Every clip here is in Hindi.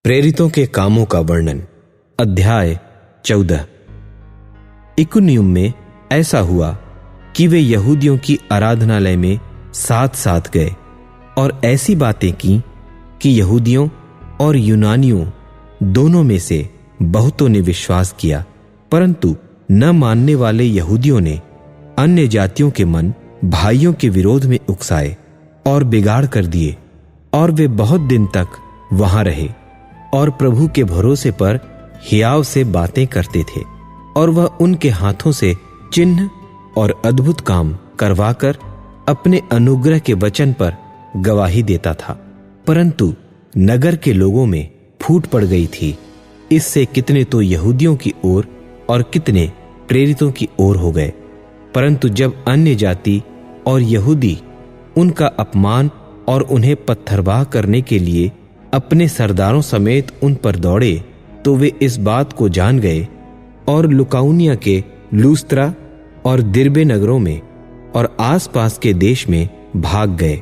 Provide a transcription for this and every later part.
प्रेरितों के कामों का वर्णन। अध्याय 14। इकुनियुम में ऐसा हुआ कि वे यहूदियों की आराधनालय में साथ साथ गए और ऐसी बातें की कि यहूदियों और यूनानियों दोनों में से बहुतों ने विश्वास किया, परंतु न मानने वाले यहूदियों ने अन्य जातियों के मन भाइयों के विरोध में उकसाए और बिगाड़ कर दिए, और वे बहुत दिन तक वहां रहे और प्रभु के भरोसे पर हियाव से बातें करते थे, और वह उनके हाथों से चिन्ह और अद्भुत काम करवाकर अपने अनुग्रह के वचन पर गवाही देता था। परंतु नगर के लोगों में फूट पड़ गई थी, इससे कितने तो यहूदियों की ओर और कितने प्रेरितों की ओर हो गए। परंतु जब अन्य जाति और यहूदी उनका अपमान और उन्हें पत्थरवाह करने के लिए अपने सरदारों समेत उन पर दौड़े, तो वे इस बात को जान गए और लुकाउनिया के लूस्त्रा और दिर्बे नगरों में और आसपास के देश में भाग गए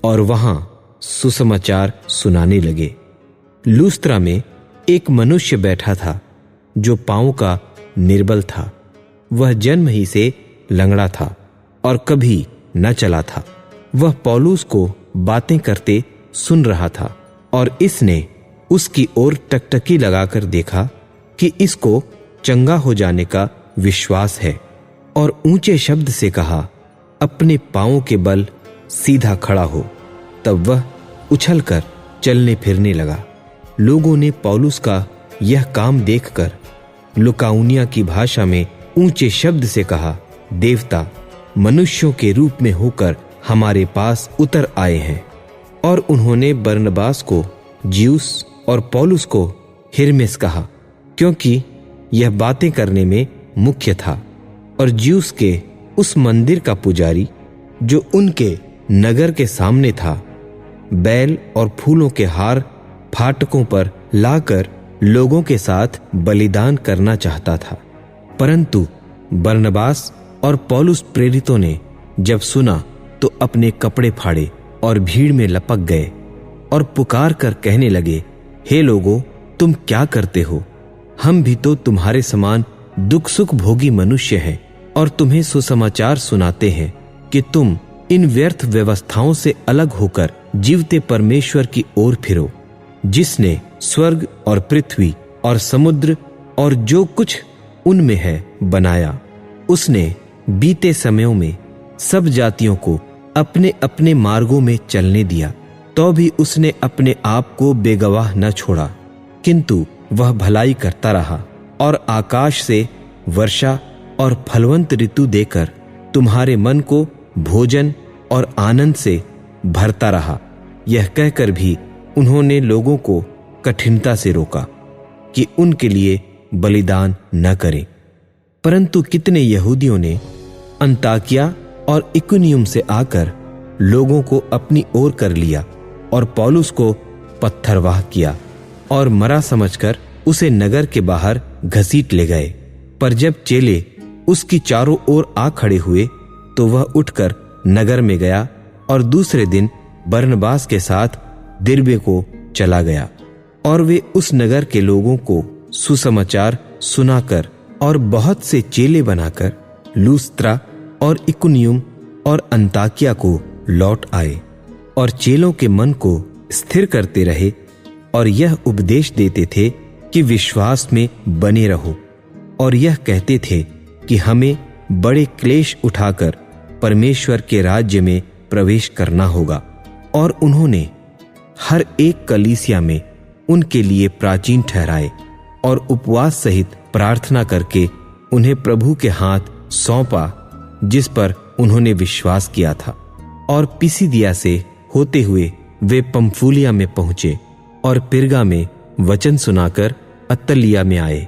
और वहां सुसमाचार सुनाने लगे। लूस्त्रा में एक मनुष्य बैठा था जो पांव का निर्बल था। वह जन्म ही से लंगड़ा था और कभी न चला था। वह पौलुस को बातें करते सुन रहा था और इसने उसकी ओर टकटकी लगाकर देखा कि इसको चंगा हो जाने का विश्वास है, और ऊंचे शब्द से कहा, अपने पांवों के बल सीधा खड़ा हो। तब वह उछलकर चलने फिरने लगा। लोगों ने पौलुस का यह काम देखकर लुकाउनिया की भाषा में ऊंचे शब्द से कहा, देवता मनुष्यों के रूप में होकर हमारे पास उतर आए हैं। और उन्होंने बरनबास को ज्यूस और पौलुस को हिरमेस कहा, क्योंकि यह बातें करने में मुख्य था। और ज्यूस के उस मंदिर का पुजारी जो उनके नगर के सामने था, बैल और फूलों के हार फाटकों पर लाकर लोगों के साथ बलिदान करना चाहता था। परंतु बरनबास और पौलुस प्रेरितों ने जब सुना तो अपने कपड़े फाड़े और भीड़ में लपक गए और पुकार कर कहने लगे, हे लोगों, तुम क्या करते हो? हम भी तो तुम्हारे समान दुख सुख भोगी मनुष्य हैं और तुम्हें सुसमाचार सुनाते हैं कि तुम इन व्यर्थ व्यवस्थाओं से अलग होकर जीवते परमेश्वर की ओर फिरो, जिसने स्वर्ग और पृथ्वी और समुद्र और जो कुछ उनमें है बनाया। उसने बीते समयों में सब जातियों को अपने अपने मार्गों में चलने दिया, तो भी उसने अपने आप को बेगवाह न छोड़ा, किंतु वह भलाई करता रहा और आकाश से वर्षा और फलवंत ऋतु देकर तुम्हारे मन को भोजन और आनंद से भरता रहा। यह कहकर भी उन्होंने लोगों को कठिनता से रोका कि उनके लिए बलिदान न करें। परंतु कितने यहूदियों ने अंताकिया और इकुनियुम से आकर लोगों को अपनी ओर कर लिया और पौलुस को पत्थरवाह किया और मरा समझकर उसे नगर के बाहर घसीट ले गए। पर जब चेले उसकी चारों ओर आ खड़े हुए तो वह उठकर नगर में गया और दूसरे दिन बरनबास के साथ दिर्बे को चला गया। और वे उस नगर के लोगों को सुसमाचार सुनाकर और बहुत से चेले बनाकर लूस्त्रा और इकुनियुम और अंताकिया को लौट आए और चेलों के मन को स्थिर करते रहे और यह उपदेश देते थे कि विश्वास में बने रहो, और यह कहते थे कि हमें बड़े क्लेश उठाकर परमेश्वर के राज्य में प्रवेश करना होगा। और उन्होंने हर एक कलीसिया में उनके लिए प्राचीन ठहराए और उपवास सहित प्रार्थना करके उन्हें प्रभु के हाथ सौंपा, जिस पर उन्होंने विश्वास किया था। और पिसिदिया से होते हुए वे पंफूलिया में पहुंचे और पिरगा में वचन सुनाकर अत्तलिया में आए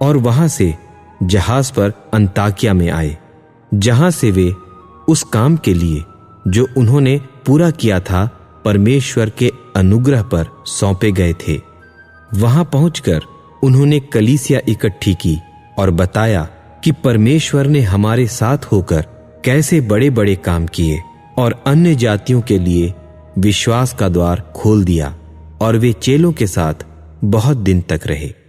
और वहां से जहाज पर अंताकिया में आए, जहां से वे उस काम के लिए जो उन्होंने पूरा किया था परमेश्वर के अनुग्रह पर सौंपे गए थे। वहां पहुंचकर उन्होंने कलीसिया इकट्ठी की और बताया कि परमेश्वर ने हमारे साथ होकर कैसे बड़े बड़े काम किए और अन्य जातियों के लिए विश्वास का द्वार खोल दिया। और वे चेलों के साथ बहुत दिन तक रहे।